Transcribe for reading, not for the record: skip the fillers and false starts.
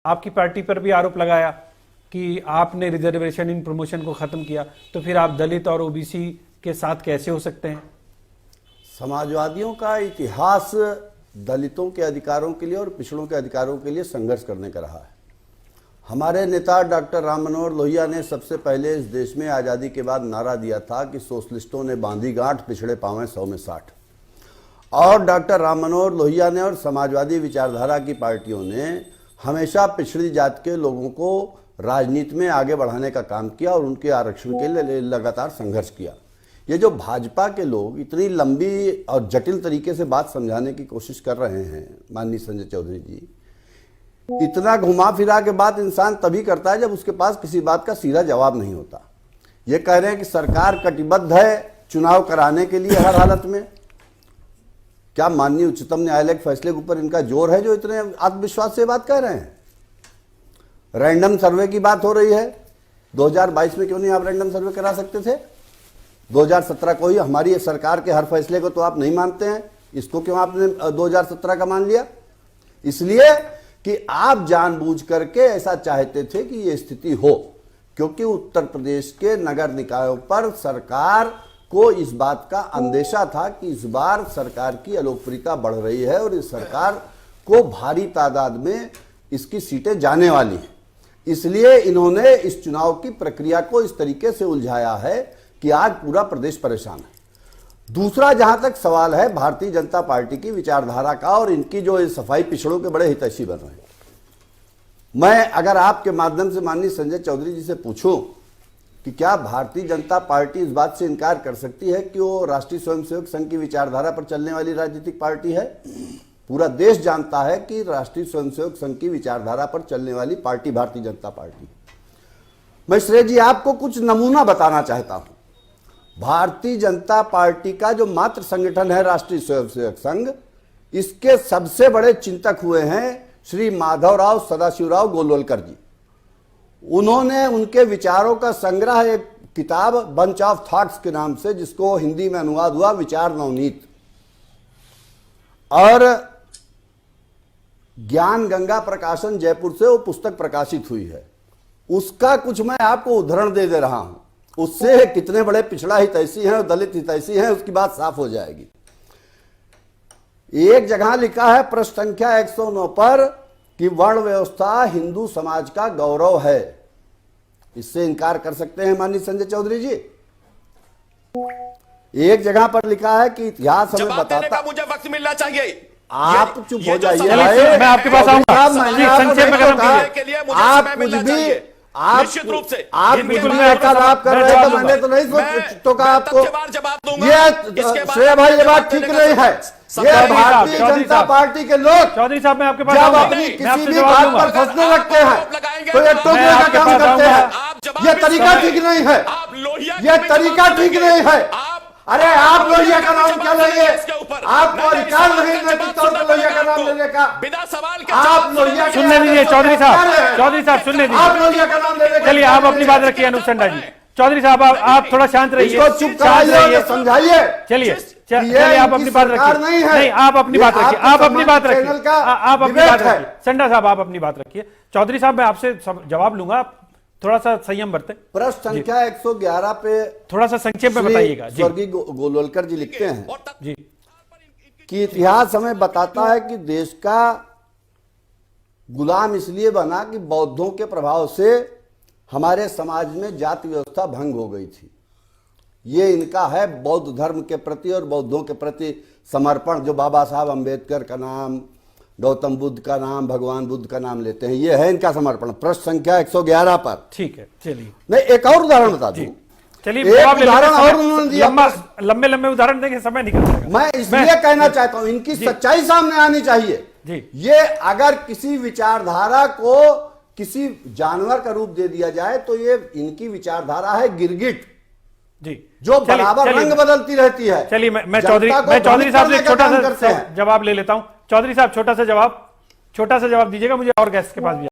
आपकी पार्टी पर भी आरोप लगाया कि आपने रिजर्वेशन इन प्रमोशन को खत्म किया, तो फिर आप दलित और ओबीसी के साथ कैसे हो सकते हैं? समाजवादियों का इतिहास दलितों के अधिकारों के लिए और पिछड़ों के अधिकारों के लिए संघर्ष करने का रहा है। हमारे नेता डॉक्टर राम मनोहर लोहिया ने सबसे पहले इस देश में आज़ादी के बाद नारा दिया था कि सोशलिस्टों ने बांधी गांठ, पिछड़े पावें 100 में 60। और डॉक्टर राम मनोहर लोहिया ने और समाजवादी विचारधारा की पार्टियों ने हमेशा पिछड़ी जात के लोगों को राजनीति में आगे बढ़ाने का काम किया और उनके आरक्षण के लिए लगातार संघर्ष किया। ये जो भाजपा के लोग इतनी लंबी और जटिल तरीके से बात समझाने की कोशिश कर रहे हैं, माननीय संजय चौधरी जी, इतना घुमा फिरा के बात इंसान तभी करता है जब उसके पास किसी बात का सीधा जवाब नहीं होता। ये कह रहे हैं कि सरकार कटिबद्ध है चुनाव कराने के लिए हर हालत में। क्या माननीय उच्चतम न्यायालय के फैसले के ऊपर इनका जोर है जो इतने आत्मविश्वास से बात कह रहे हैं? रैंडम सर्वे की बात हो रही है, 2022 में क्यों नहीं आप रैंडम सर्वे करा सकते थे? 2017 को ही हमारी सरकार के हर फैसले को तो आप नहीं मानते हैं, इसको क्यों आपने 2017 का मान लिया? इसलिए कि आप जानबूझ करके ऐसा चाहते थे कि ये स्थिति हो, क्योंकि उत्तर प्रदेश के नगर निकायों पर सरकार को इस बात का अंदेशा था कि इस बार सरकार की अलोकप्रियता बढ़ रही है और इस सरकार को भारी तादाद में इसकी सीटें जाने वाली हैं। इसलिए इन्होंने इस चुनाव की प्रक्रिया को इस तरीके से उलझाया है कि आज पूरा प्रदेश परेशान है। दूसरा, जहां तक सवाल है भारतीय जनता पार्टी की विचारधारा का और इनकी जो सफाई पिछड़ों के बड़े हितैषी बन रहे हैं, मैं अगर आपके माध्यम से माननीय संजय चौधरी जी से पूछूं कि क्या भारतीय जनता पार्टी इस बात से इनकार कर सकती है कि वो राष्ट्रीय स्वयंसेवक संघ की विचारधारा पर चलने वाली राजनीतिक पार्टी है? पूरा देश जानता है कि राष्ट्रीय स्वयंसेवक संघ की विचारधारा पर चलने वाली पार्टी भारतीय जनता पार्टी। मैं श्रेय जी आपको कुछ नमूना बताना चाहता हूं। भारतीय जनता पार्टी का जो मातृ संगठन है राष्ट्रीय स्वयंसेवक संघ, इसके सबसे बड़े चिंतक हुए हैं श्री माधवराव सदाशिवराव गोलवलकर जी। उन्होंने उनके विचारों का संग्रह एक किताब बंच ऑफ थॉट्स के नाम से, जिसको हिंदी में अनुवाद हुआ विचार नवनीत, और ज्ञान गंगा प्रकाशन जयपुर से वो पुस्तक प्रकाशित हुई है। उसका कुछ मैं आपको उदाहरण दे रहा हूं, उससे कितने बड़े पिछड़ा हितैषी हैं और दलित हितैषी हैं उसकी बात साफ हो जाएगी। एक जगह लिखा है पृष्ठ संख्या 109 पर कि वर्ण व्यवस्था हिंदू समाज का गौरव है। इससे इनकार कर सकते हैं माननीय संजय चौधरी जी? एक जगह पर लिखा है कि इतिहास हमें बताता, मुझे वक्त मिलना चाहिए। आप चुप हो जाइए, मैं आपके पास आऊंगा। संक्षेप में आप कुछ भी आप निश्चित रूप से आप बिल्कुल वार्तालाप कर रहे हैं, तो मैंने तो नहीं तो कहा आपको ये श्रेय भाई, ये बात ठीक नहीं है। ये भारतीय जनता पार्टी के लोग चौधरी साहब, मैं आपके पास जब अपनी किसी भी बात पर फंसने लगते हैं तो ये टोकने का काम करते हैं। ये तरीका ठीक नहीं है, ये तरीका ठीक नहीं है। अरे आप लोहिया का नाम क्या लेंगे? आपको अधिकार नहीं लोहिया का नाम लेने का। बिना सवाल के आप लोहिया सुनने दीजिए चौधरी साहब सुनने दीजिए। आप लोहिया का नाम लेने, चलिए आप अपनी बात रखिए अनुसंडा जी। चौधरी साहब आप थोड़ा शांत रहिए, चुप कराइए, समझाइए। चलिए आप अपनी बात रखिए। नहीं, आप अपनी बात रखिए, आप अपनी बात रखिए, आप अपनी बात रखिए। संडा साहब आप अपनी बात रखिए। चौधरी साहब मैं आपसे जवाब लूंगा, थोड़ा सा संयम बरते। प्रश्न संख्या 111 पे थोड़ा सा संक्षेप में बताइएगा। स्वर्गीय गोलवलकर जी लिखते हैं जी कि इतिहास हमें बताता है कि देश का गुलाम इसलिए बना कि बौद्धों के प्रभाव से हमारे समाज में जाति व्यवस्था भंग हो गई थी। ये इनका है बौद्ध धर्म के प्रति और बौद्धों के प्रति समर्पण, जो बाबा साहब अंबेडकर का नाम, गौतम बुद्ध का नाम, भगवान बुद्ध का नाम लेते हैं। ये है इनका समर्पण प्रश्न संख्या 111 पर। ठीक है, चलिए मैं एक और उदाहरण बता दूं। चलिए उदाहरण और उन्होंने दिया, लंबे उदाहरण देंगे, समय निकल जाएगा। मैं इसलिए कहना चाहता हूं इनकी सच्चाई सामने आनी चाहिए जी। ये अगर किसी विचारधारा को किसी जानवर का रूप दे दिया जाए तो ये इनकी विचारधारा है गिरगिट जी, जो बराबर रंग बदलती रहती है। चलिए मैं चौधरी साहब से छोटा सा जवाब ले लेता हूं। चौधरी साहब छोटा सा जवाब दीजिएगा मुझे, और गेस्ट के पास भी